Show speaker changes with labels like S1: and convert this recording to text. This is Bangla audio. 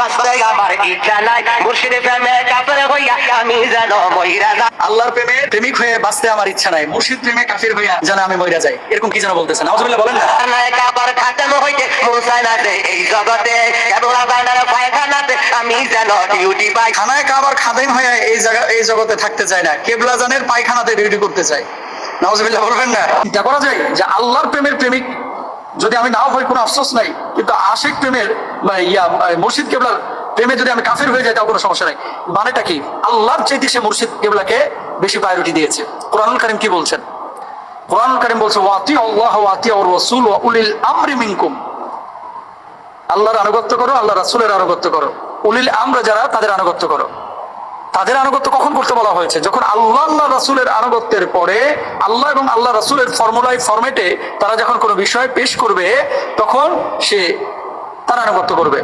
S1: বাঁচতে আমার ইচ্ছা নাই, মুর্শিদের প্রেমে কাফের হইয়া আমি যেন মইরা যাই।
S2: আল্লাহর প্রেমে প্রেমিক হয়ে বাঁচতে আমার ইচ্ছা নাই, মুর্শিদ প্রেমে কাফির হইয়া যেন আমি মইরা যাই। এরকম কি যেন বলতেছেন, নাউজুবিল্লাহ বলেন না।
S1: খানায় কাবার খাতেম হইতে মুসাইনাতে এই জগতে কেবল আজানের পায়খানাতে আমি যেন ডিউটি পাই।
S2: খানায় কাবার খাদেম হয়ে এই জগতে থাকতে চাই না, কেবলা জানের পায়খানাতে ডিউটি করতে চাই। নাউজুবিল্লাহ বলবেন না। চিন্তা করা যায় যে আল্লাহর প্রেমের প্রেমিক যদি আমি নাও হই, কোনো আফসোস নাই, কিন্তু আশিক প্রেমের মুর্শিদ কেবলার প্রেমে যদি আমি কাফের হয়ে যাই তাও কোনো সমস্যা নাই। মানেটা কি? আল্লাহর চাইতে সে মুর্শিদ কেবলাকে বেশি প্রায়োরিটি দিয়েছে। কোরআনুল কারীম কি বলছেন? কোরআনুল কারীম বলছে ওয়াতিউল্লাহ ওয়া আতিউর রাসূল ওয়া উলিল আমরি মিনকুম। আল্লাহর আনুগত্য করো, আল্লাহ রাসূলের আনুগত্য করো, উলিল আমর যারা তাদের আনুগত্য করো। তাদের আনুগত্য কখন করতে বলা হয়েছে? যখন আল্লাহ রাসূলের আনুগত্যের পরে আল্লাহ এবং আল্লাহ রাসূলের ফরমেটে তারা যখন কোনো বিষয় পেশ করবে তখন সে তার আনুগত্য করবে।